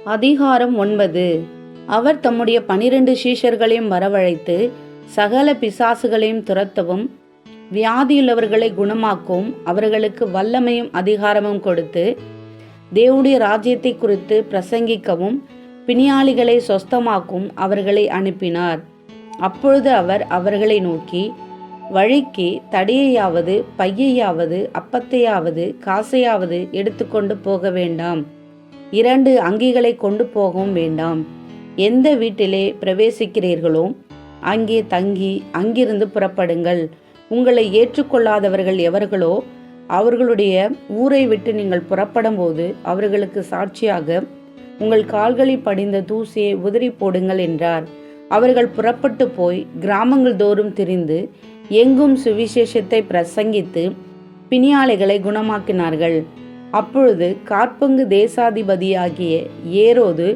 அதிகாரம் 9. அவர் தம்முடைய 12 சீஷர்களையும் வரவழைத்து சகல பிசாசுகளையும் துரத்தவும் வியாதியுள்ளவர்களை குணமாக்கவும் அவர்களுக்கு வல்லமையும் அதிகாரமும் கொடுத்து தேவனுடைய ராஜ்யத்தை குறித்து பிரசங்கிக்கவும் பிணியாளிகளை சொஸ்தமாக்கும் அவர்களை அனுப்பினார். அப்பொழுது அவர் அவர்களை நோக்கி, வழிக்கு தடியையாவது பையையாவது அப்பத்தையாவது காசையாவது எடுத்துக்கொண்டு போக வேண்டாம். 2 அங்கிகளை கொண்டு போகவும் வேண்டாம். எந்த வீட்டிலே பிரவேசிக்கிறீர்களோ அங்கே தங்கி அங்கிருந்து புறப்படுங்கள். உங்களை ஏற்றுக்கொள்ளாதவர்கள் எவர்களோ அவர்களுடைய ஊரை விட்டு நீங்கள் புறப்படும் போது அவர்களுக்கு சாட்சியாக உங்கள் கால்களில் படிந்த தூசியை உதறி போடுங்கள் என்றார். அவர்கள் புறப்பட்டு போய் கிராமங்கள் தோறும் திரிந்து எங்கும் சுவிசேஷத்தை பிரசங்கித்து பிணியாளிகளை குணமாக்கினார்கள். அப்பொழுது காற்பங்கு தேசாதிபதியாகிய ஏரோது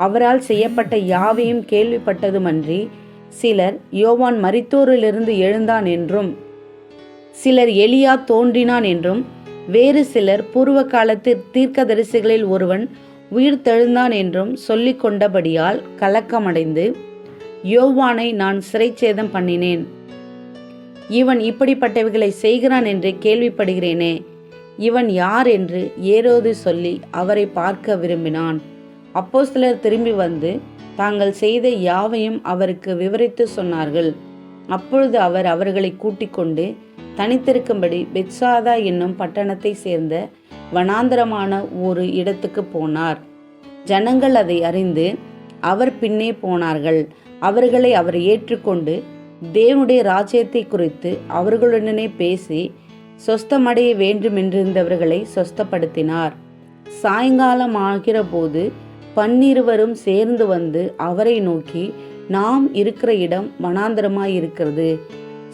அவரால் செய்யப்பட்ட யாவையும் கேள்விப்பட்டதுமன்றி சிலர் யோவான் மரித்தோரிலிருந்து எழுந்தான் என்றும் சிலர் எலியா தோன்றினான் என்றும் வேறு சிலர் பூர்வ காலத்து தீர்க்கதரிசிகளில் ஒருவன் உயிர்த்தெழுந்தான் என்றும் சொல்லிக் கொண்டபடியால் கலக்கமடைந்து, யோவானை நான் சிறைச்சேதம் பண்ணினேன், இவன் இப்படிப்பட்டவைகளை செய்கிறான் என்று கேள்விப்படுகிறேனே, இவன் யார் என்று ஏரோது சொல்லி அவரை பார்க்க விரும்பினான். அப்போஸ்தலர் திரும்பி வந்து தாங்கள் செய்த யாவையும் அவருக்கு விவரித்து சொன்னார்கள். அப்பொழுது அவர் அவர்களை கூட்டிக் கொண்டு தனித்திருக்கும்படி பெத்சாதா என்னும் பட்டணத்தை சேர்ந்த வனாந்தரமான ஒரு இடத்துக்கு போனார். ஜனங்கள் அதை அறிந்து அவர் பின்னே போனார்கள். அவர்களை அவர் ஏற்றுக்கொண்டு தேவனுடைய ராஜ்யத்தை குறித்து அவர்களுடனே பேசி சொஸ்தமடைய வேண்டுமென்றிருந்தவர்களை சொஸ்தப்படுத்தினார். சாயங்காலம் ஆகிற போது 12 சேர்ந்து வந்து அவரை நோக்கி, நாம் இருக்கிற இடம் வனாந்தரமாயிருக்கிறது.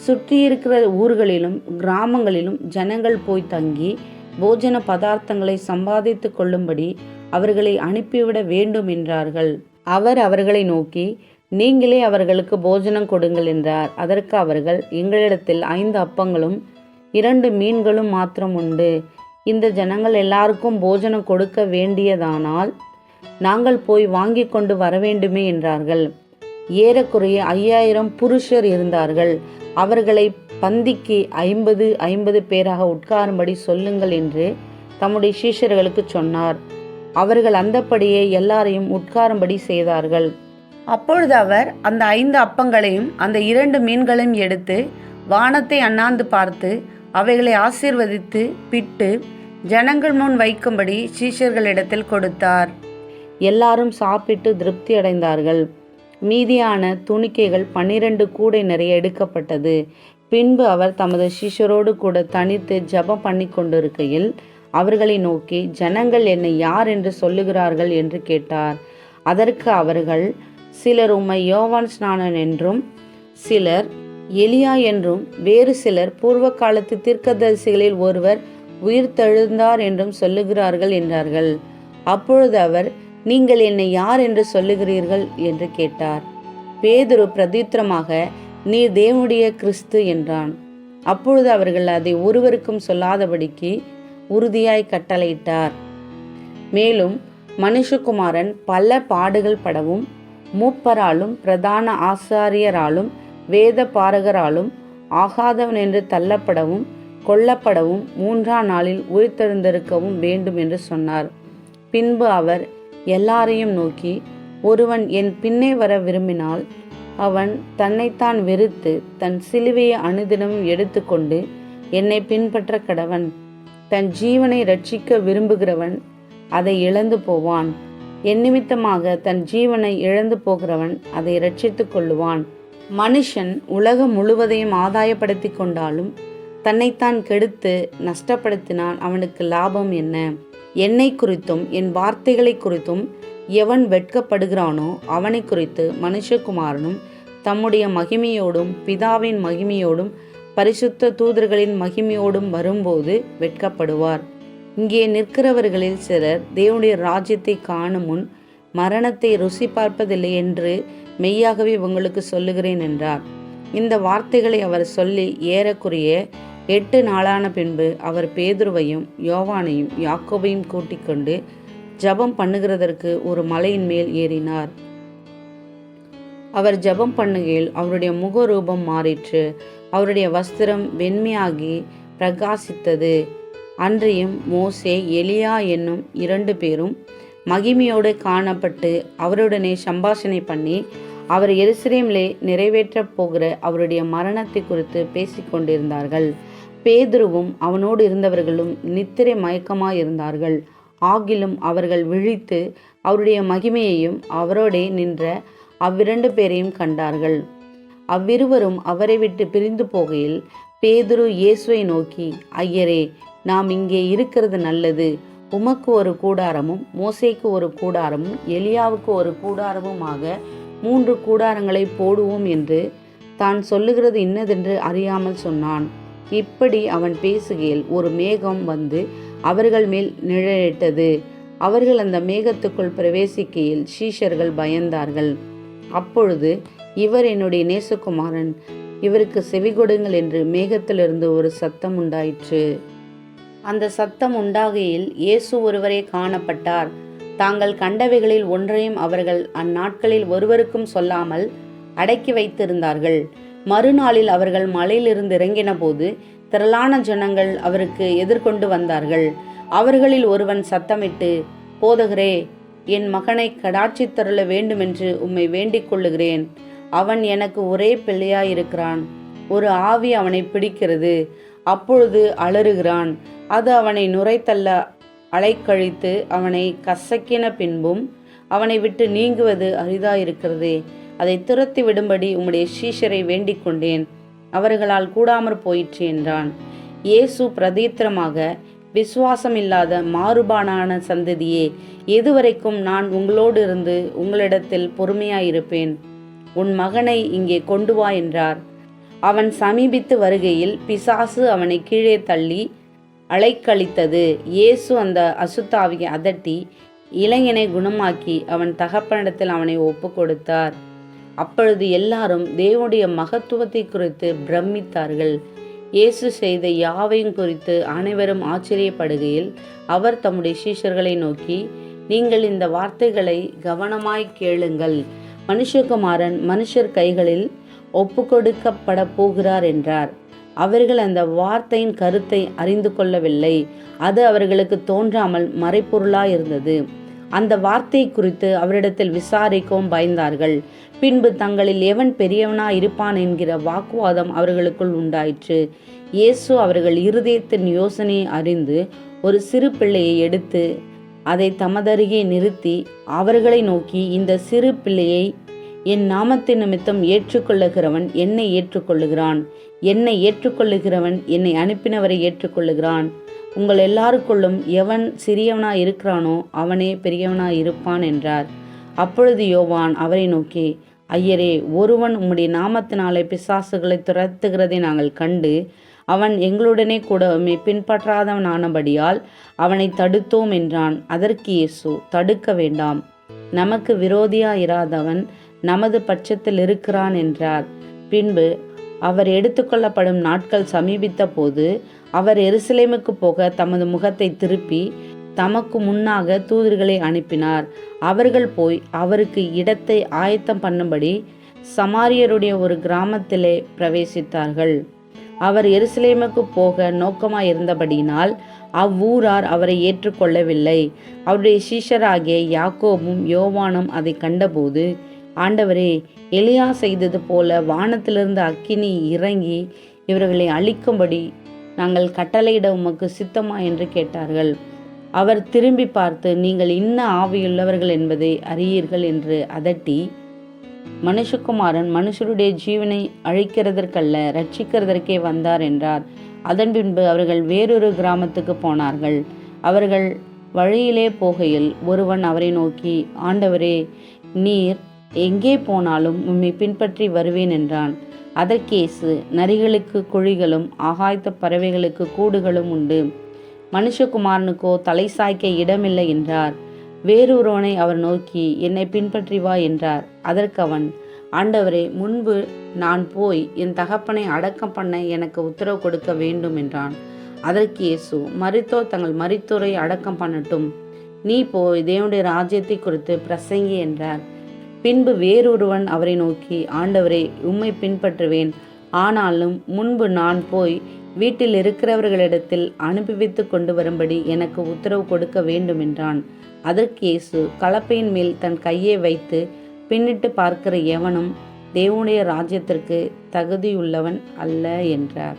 சுற்றியிருக்கிற ஊர்களிலும் கிராமங்களிலும் ஜனங்கள் போய் தங்கி போஜன பதார்த்தங்களை சம்பாதித்து கொள்ளும்படி அவர்களை அனுப்பிவிட வேண்டும் என்றார்கள். அவர் அவர்களை நோக்கி, நீங்களே அவர்களுக்கு போஜனம் கொடுங்கள் என்றார். அதற்கு அவர்கள், எங்களிடத்தில் 5 அப்பங்களும் 2 மீன்களும் மாத்திரம் உண்டு. இந்த ஜனங்கள் எல்லாருக்கும் போஜனம் கொடுக்க வேண்டியதானால் நாங்கள் போய் வாங்கி கொண்டு வரவேண்டுமே என்றார்கள். ஏறக்குறைய 5000 புருஷர் இருந்தார்கள். அவர்களை பந்திக்கு 50 பேராக உட்காரும்படி சொல்லுங்கள் என்று தம்முடைய சீஷர்களுக்கு சொன்னார். அவர்கள் அந்தப்படியே எல்லாரையும் உட்காரும்படி செய்தார்கள். அப்பொழுது அவர் அந்த 5 அப்பங்களையும் அந்த 2 மீன்களையும் எடுத்து வானத்தை அண்ணாந்து பார்த்து அவைகளை ஆசீர்வதித்து பிட்டு ஜனங்கள் முன் வைக்கும்படி சீஷர்களிடத்தில் கொடுத்தார். எல்லாரும் சாப்பிட்டு திருப்தி அடைந்தார்கள். மீதியான துணிக்கைகள் 12 கூடை நிறைய எடுக்கப்பட்டது. பின்பு அவர் தமது சீஷரோடு கூட தனித்து ஜெபம் பண்ணி கொண்டிருக்கையில் அவர்களை நோக்கி, ஜனங்கள் என்னை யார் என்று சொல்லுகிறார்கள் என்று கேட்டார். அதற்கு அவர்கள், சிலர் உம்மை யோவான் ஸ்நானன் என்றும் சிலர் எலியா என்றும் வேறு சிலர் பூர்வ காலத்து தீர்க்கதரிசிகளில் ஒருவர் உயிர்த்தெழுந்தார் என்றும் சொல்லுகிறார்கள் என்றார்கள். அப்பொழுது அவர், நீங்கள் என்னை யார் என்று சொல்லுகிறீர்கள் என்று கேட்டார். பேதுரு பிரதித்திரமாக, நீர் தேவனுடைய கிறிஸ்து என்றான். அப்பொழுது அவர்கள் அதை ஒருவருக்கும் சொல்லாதபடிக்கு உறுதியாய் கட்டளையிட்டார். மேலும் மனுஷகுமாரன் பல பாடுகள் படவும் மூப்பராலும் பிரதான ஆசாரியராலும் வேத பாரகராலும் ஆகாதவன் என்று தள்ளப்படவும் கொல்லப்படவும் 3ஆம் நாளில் உயிர்த்தெழுந்திருக்கவும் வேண்டும் என்று சொன்னார். பின்பு அவர் எல்லாரையும் நோக்கி, ஒருவன் என் பின்னே வர விரும்பினால் அவன் தன்னைத்தான் வெறுத்து தன் சிலுவையை அனுதினமும் எடுத்துக்கொண்டு என்னை பின்பற்ற கடவன். தன் ஜீவனை இரட்சிக்க விரும்புகிறவன் அதை இழந்து போவான். என் நிமித்தமாக தன் ஜீவனை இழந்து போகிறவன் அதை இரட்சித்து கொள்ளுவான். மனுஷன் உலகம் முழுவதையும் ஆதாயப்படுத்தி கொண்டாலும் தன்னைத்தான் கெடுத்து நஷ்டப்படுத்தினான் அவனுக்கு லாபம் என்ன? என்னை குறித்தும் என் வார்த்தைகளை குறித்தும் எவன் வெட்கப்படுகிறானோ அவனை குறித்து மனுஷகுமாரனும் தம்முடைய மகிமையோடும் பிதாவின் மகிமையோடும் பரிசுத்த தூதர்களின் மகிமையோடும் வரும்போது வெட்கப்படுவார். இங்கே நிற்கிறவர்களில் சிலர் தேவனுடைய ராஜ்யத்தை காணும் முன் மரணத்தை ருசி பார்ப்பதில்லை என்று மெய்யாகவே உங்களுக்கு சொல்லுகிறேன் என்றார். இந்த வார்த்தைகளை அவர் சொல்லி ஏறக்குறைய 8 நாளான பின்பு அவர் பேதுருவையும் யோவானையும் யாக்கோபையும் கூட்டிக் கொண்டு ஜெபம் பண்ணுகிறதற்கு ஒரு மலையின் மேல் ஏறினார். அவர் ஜெபம் பண்ணுகையில் அவருடைய முகரூபம் மாறிற்று. அவருடைய வஸ்திரம் வெண்மையாகி பிரகாசித்தது. அன்றியும் மோசே, எலியா என்னும் 2 பேரும் மகிமையோடு காணப்பட்டு அவருடனே சம்பாஷணை பண்ணி அவர் எருசலேமிலே நிறைவேற்றப் போகிற அவருடைய மரணத்தை குறித்து பேசிக்கொண்டிருந்தார்கள். பேதுருவும் அவனோடு இருந்தவர்களும் நித்திரை மயக்கமாயிருந்தார்கள். ஆகிலும் அவர்கள் விழித்து அவருடைய மகிமையையும் அவரோடே நின்ற அவ்விரண்டு பேரையும் கண்டார்கள். அவ்விருவரும் அவரை விட்டு பிரிந்து போகையில் பேதுரு இயேசுவை நோக்கி, ஐயரே, நாம் இங்கே இருக்கிறது நல்லது. உமக்கு ஒரு கூடாரமும் மோசேக்கு ஒரு கூடாரமும் எலியாவுக்கு ஒரு கூடாரமுமாக 3 கூடாரங்களை போடுவோம் என்று தான் சொல்லுகிறது இன்னதென்று அறியாமல் சொன்னான். இப்படி அவன் பேசுகையில் ஒரு மேகம் வந்து அவர்கள் மேல் நிழலிட்டது. அவர்கள் அந்த மேகத்துக்குள் பிரவேசிக்கையில் சீஷர்கள் பயந்தார்கள். அப்பொழுது, இவர் என்னுடைய நேசகுமாரன், இவருக்கு செவிகொடுங்கள் என்று மேகத்திலிருந்து ஒரு சத்தம் உண்டாயிற்று. அந்த சத்தம் உண்டாகையில் இயேசு ஒருவரே காணப்பட்டார். தாங்கள் கண்டவைகளில் ஒன்றையும் அவர்கள் அந்நாட்களில் ஒருவருக்கும் சொல்லாமல் அடக்கி வைத்திருந்தார்கள். மறுநாளில் அவர்கள் மலையிலிருந்து இறங்கின போது திரளான ஜனங்கள் அவருக்கு எதிர்கொண்டு வந்தார்கள். அவர்களில் ஒருவன் சத்தமிட்டு, போதகரே, என் மகனை கடாட்சித்தருள வேண்டுமென்று உம்மை வேண்டிக் கொள்ளுகிறேன். அவன் எனக்கு ஒரே பிள்ளையாயிருக்கிறான். ஒரு ஆவி அவனை பிடிக்கிறது. அப்பொழுது அலறுகிறான். அது அவனை நுரைத்தள்ள அலைக்கழித்து அவனை கசக்கின பின்பும் அவனை விட்டு நீங்குவது அரிதாயிருக்கிறதே. அதை துரத்தி விடும்படி உம்முடைய சீஷரை வேண்டிக் கொண்டேன். அவர்களால் கூடாமற் போயிற்று என்றான். இயேசு பிரதித்திரமாக, விசுவாசம் இல்லாத மாறுபாடான சந்ததியே, எதுவரைக்கும் நான் உங்களோடு இருந்து உங்களிடத்தில் பொறுமையாயிருப்பேன்? உன் மகனை இங்கே கொண்டு வா என்றார். அவன் சமீபித்து வருகையில் பிசாசு அவனை கீழே தள்ளி அலைக்கழித்தது. இயேசு அந்த அசுத்தாவியை அதட்டி இளைஞனை குணமாக்கி அவன் தகப்பனிடத்தில் அவனை ஒப்பு கொடுத்தார். அப்பொழுது எல்லாரும் தேவனுடைய மகத்துவத்தை குறித்து பிரமித்தார்கள். இயேசு செய்த யாவையும் குறித்து அனைவரும் ஆச்சரியப்படுகையில் அவர் தம்முடைய சீஷர்களை நோக்கி, நீங்கள் இந்த வார்த்தைகளை கவனமாய் கேளுங்கள். மனுஷகுமாரன் மனுஷர் கைகளில் ஒப்பு கொடுக்கப்பட போகிறார் என்றார். அவர்கள் அந்த வார்த்தையின் கருத்தை அறிந்து கொள்ளவில்லை. அது அவர்களுக்கு தோன்றாமல் மறைப்பொருளாயிருந்தது. அந்த வார்த்தை குறித்து அவரிடத்தில் விசாரிக்கவும் பயந்தார்கள். பின்பு தங்களில் எவன் பெரியவனாய் இருப்பான் என்கிற வாக்குவாதம் அவர்களுக்குள் உண்டாயிற்று. இயேசு அவர்கள் இருதயத்தின் யோசனையை அறிந்து ஒரு சிறு பிள்ளையை எடுத்து அதை தமதருகே நிறுத்தி அவர்களை நோக்கி, இந்த சிறு பிள்ளையை என் நாமத்தின் நிமித்தம் ஏற்றுக்கொள்ளுகிறவன் என்னை ஏற்றுக்கொள்ளுகிறான். என்னை ஏற்றுக்கொள்ளுகிறவன் என்னை அனுப்பினவரை ஏற்றுக்கொள்ளுகிறான். உங்கள் எல்லாருக்குள்ளும் எவன் சிறியவனாய் இருக்கிறானோ அவனே பெரியவனாய் இருப்பான் என்றார். அப்பொழுது யோவான் அவரை நோக்கி, ஐயரே, ஒருவன் உம்முடைய நாமத்தினாலே பிசாசுகளை துரத்துகிறதை நாங்கள் கண்டு அவன் எங்களுடனே கூட உம்மை பின்பற்றாதவனானபடியால் அவனை தடுத்தோம் என்றான். அதற்கு இயேசு, தடுக்க வேண்டாம், நமக்கு விரோதியாயிராதவன் நமது பட்சத்தில் இருக்கிறான் என்றார். பின்பு அவர் எடுத்துக்கொள்ளப்படும் நாட்கள் சமீபித்த போது அவர் எருசலேமுக்கு போக தமது முகத்தை திருப்பி தமக்கு முன்னாக தூதர்களை அனுப்பினார். அவர்கள் போய் அவருக்கு இடத்தை ஆயத்தம் பண்ணும்படி சமாரியருடைய ஒரு கிராமத்திலே பிரவேசித்தார்கள். அவர் எருசலேமுக்கு போக நோக்கமாயிருந்தபடியினால் அவ்வூரார் அவரை ஏற்றுக்கொள்ளவில்லை. அவருடைய சீஷராகிய யாக்கோபும் யோவானும் அதை கண்டபோது, ஆண்டவரே, எலியா செய்தது போல வானத்திலிருந்து அக்கினி இறங்கி இவர்களை அழிக்கும்படி நாங்கள் கட்டளையிட உமக்கு சித்தமா என்று கேட்டார்கள். அவர் திரும்பி பார்த்து, நீங்கள் இன்ன ஆவியுள்ளவர்கள் என்பதை அறியீர்கள் என்று அதட்டி, மனுஷகுமாரன் மனுஷருடைய ஜீவனை அழிக்கிறதற்கல்ல, ரட்சிக்கிறதற்கே வந்தார் என்றார். அதன் பின்பு அவர்கள் வேறொரு கிராமத்துக்கு போனார்கள். அவர்கள் வழியிலே போகையில் ஒருவன் அவரை நோக்கி, ஆண்டவரே, நீர் எங்கே போனாலும் உம்மை பின்பற்றி வருவேன் என்றான். அதற்கு இயேசு, நரிகளுக்கு குழிகளும் ஆகாயத்து பறவைகளுக்கு கூடுகளும் உண்டு, மனுஷகுமாரனுக்கோ தலை சாய்க்க இடமில்லை என்றார். வேறொருவனை அவர் நோக்கி, என்னை பின்பற்றி வா என்றார். அதற்கு அவன், ஆண்டவரே, முன்பு நான் போய் என் தகப்பனை அடக்கம் பண்ண எனக்கு உத்தரவு கொடுக்க வேண்டும் என்றான். அதற்கு இயேசு, மரித்தோர் தங்கள் மரித்தோரை அடக்கம் பண்ணட்டும், நீ போய் தேவனுடைய ராஜ்யத்தை குறித்து பிரசங்கி என்றார். பின்பு வேறொருவன் அவரை நோக்கி, ஆண்டவரே, உம்மை பின்பற்றுவேன். ஆனாலும் முன்பு நான் போய் வீட்டில் இருக்கிறவர்களிடத்தில் அனுப்பி கொண்டு வரும்படி எனக்கு உத்தரவு கொடுக்க வேண்டும் என்றான். அதற்கு இயேசு, கலப்பையின் மேல் தன் கையை வைத்து பின்னிட்டு பார்க்கிற எவனும் தேவனுடைய ராஜ்யத்திற்கு தகுதியுள்ளவன் அல்ல என்றார்.